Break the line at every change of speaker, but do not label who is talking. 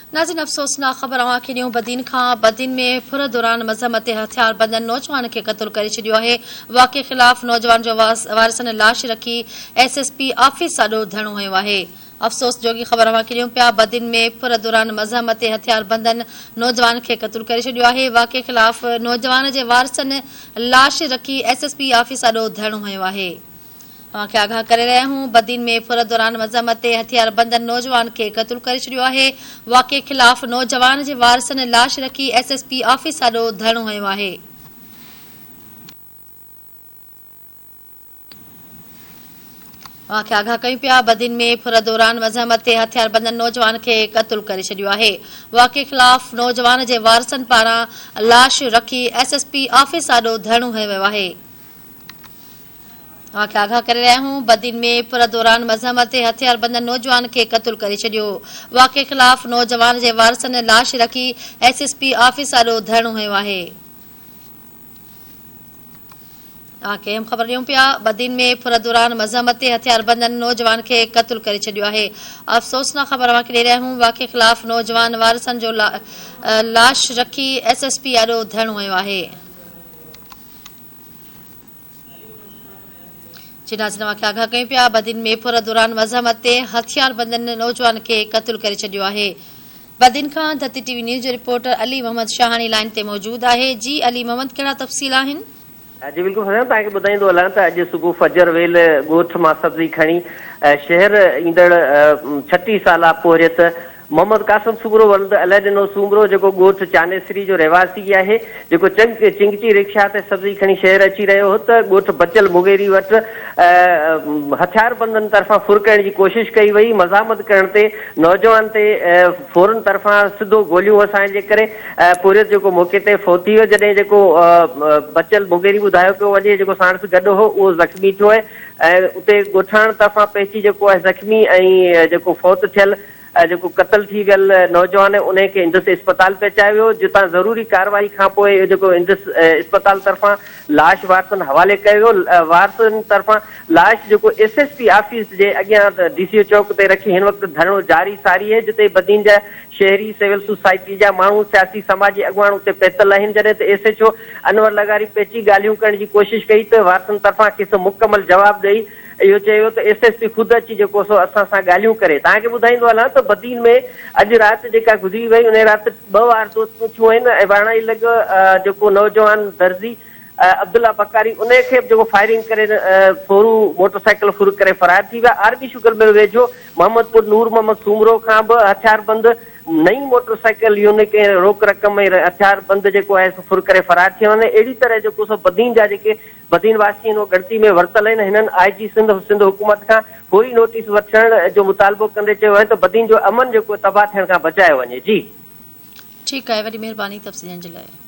नाज़रीन, अफ़सोसनाक ख़बर अव्हां खे ॾियूं बदीन खां। बदीन में फुर दौरान मज़हमत ते हथियार बंदन नौजवान खे क़त्ल करे छॾियो आहे। वाक़े ख़िलाफ़ नौजवान जो वारिसनि लाश रखी SSP ऑफिस ॾाढो धरणो हयो आहे। अफ़सोस जोगी ख़बर अव्हां खे ॾियूं पिया। बदीन में फुर दौरान मज़हमत ते हथियार बंदन नौजवान खे क़त्ल करे छॾियो आहे। वाक़े ख़िलाफ़ नौजवान जे वारिसनि लाश रखी SSP ऑफिस ॾाढो धरणो हयो आहे। तव्हांखे आगाह करे रहिया आहियूं, बदीन में फुर दौरान मज़हमत ते हथियार बंदन नौजवान खे क़त्ल करे छॾियो आहे। वाक़े ख़िलाफ़ नौजवान जे वारिसनि लाश रखी SSP ऑफिस ॾाढो धरणो हयो आहे। तव्हांखे आगाह कयूं पिया, बदीन में फुर दौरान मज़हमत ते हथियार बंदन नौजवान खे क़त्ल करे छॾियो आहे। वाक़े ख़िलाफ़ नौजवान जे वारिसनि पारां लाश रखी SSP ऑफिस ॾाढो धरणो हयो वियो आहे। तव्हांखे आगाह करे रहिया आहियूं, बदीन में फुर दौरान मज़हमत ते हथियार बंदन नौजवान खे क़त्ल करे छॾियो। वाक़े ख़िलाफ़ नौजवान जे वारिसनि लाश रखी SSP ऑफिस ॾाढो धरणो हयो आहे। तव्हांखे अहम ख़बर ॾियूं पिया, बदीन में फुर दौरान मज़हमत ते हथियार बंदन नौजवान खे क़त्ल करे छॾियो आहे। अफ़सोसनाक ख़बर अव्हां खे ॾेई रहिया आहियूं, वाक़े ख़िलाफ़ नौजवान वारिसनि जो लाश रखी SSP ॾाढो धरणो हयो आहे। नाज़रीन, आगाह कयूं पिया, बदीन में फुर दौरान मज़हमत ते हथियार बंदन नौजवान खे क़त्ल करे छॾियो आहे। बदीन खां धरती TV न्यूज़ जो रिपोर्टर अली मोहम्मद शाहानी लाइन ते मौजूद आहे। जी अली मोहम्मद, कहिड़ा तफ़सील आहिनि?
जी बिल्कुल तव्हांखे ॿुधाईंदो हलां त अॼु सुबुह फजर वेल ॻोठ मां सब्ज़ी खणी शहर ईंदड़ 36 साला पोरियत मोहम्मद कासिम सूमरो वलद अलाए ॾिनो सूमरो जेको ॻोठ चानेसरी जो रहवासी आहे, जेको चिंगची रिक्शा ते सब्ज़ी खणी शहर अची रहियो हो त ॻोठ बचल मुगेरी वटि हथियार बंदनि तरफ़ां फुर करण जी कोशिशि कई वई। मज़ामत करण ते नौजवान ते फौरन तरफ़ां सिधो गोलियूं वसाइण जे करे पोरियत जेको मौक़े ते फौत थी वियो। जॾहिं जेको बचल मुगेरी ॿुधायो पियो वञे जेको साणसि गॾु हो उहो ज़ख़्मी थियो आहे ऐं उते ॻोठाण तरफ़ां पहुची जेको आहे ज़ख़्मी ऐं जेको फौत थियल जेको क़त्ल थी वियल नौजवान उन खे इंदुस इस्पताल पहुचायो वियो, जितां ज़रूरी कार्रवाई खां पोइ जेको इंदुस इस्पताल तरफ़ां लाश वारिसनि हवाले कयो वियो। वारिसनि तरफ़ां लाश जेको SSP ऑफिस जे अॻियां DCO चौक ते रखी हिन वक़्तु धरणो जारी सारी आहे, जिते बदीन जा शहरी सिविल सोसाइटी जा माण्हू सियासी समाजी अॻुवान उते पहुतल आहिनि। जॾहिं त SHO अनवर लगारी पेची ॻाल्हियूं करण जी कोशिशि कई त वारिसनि तरफ़ां केसि मुकमल जवाबु ॾेई इहो चयो त SSP ख़ुदि अची जेको सो असां सां ॻाल्हियूं करे। तव्हांखे ॿुधाईंदो हलां त बदीन में अॼु राति जेका गुज़री वई उन राति 2 वारदातूं थियूं आहिनि ऐं 12 लॻ जेको नौजवान दर्जी अब्दुल्ला बकारी उन खे जेको फायरिंग करे फोरू मोटरसाइकिल फुर करे फरार थी विया। आरबी शुगर मिल वेझो मोहम्मदपुर नूर मोहम्मद सूमरो खां बि हथियार बंद नई मोटरसाइकिल यूनिक ऐं रोक रक़म ऐं हथियार बंद जेको आहे फुर करे फरार थी वञे। अहिड़ी तरह जेको सो बदीन जा जेके बदीन वासी आहिनि उहो गिणती में वरतल आहिनि। हिननि IG सिंध हुकूमत खां पूरी नोटिस वठण जो मुतालबो कंदे चयो आहे त बदीन जो अमन जेको तबाह थियण खां बचायो वञे। जी
ठीकु आहे, वॾी महिरबानी तफ़सीलनि जे लाइ।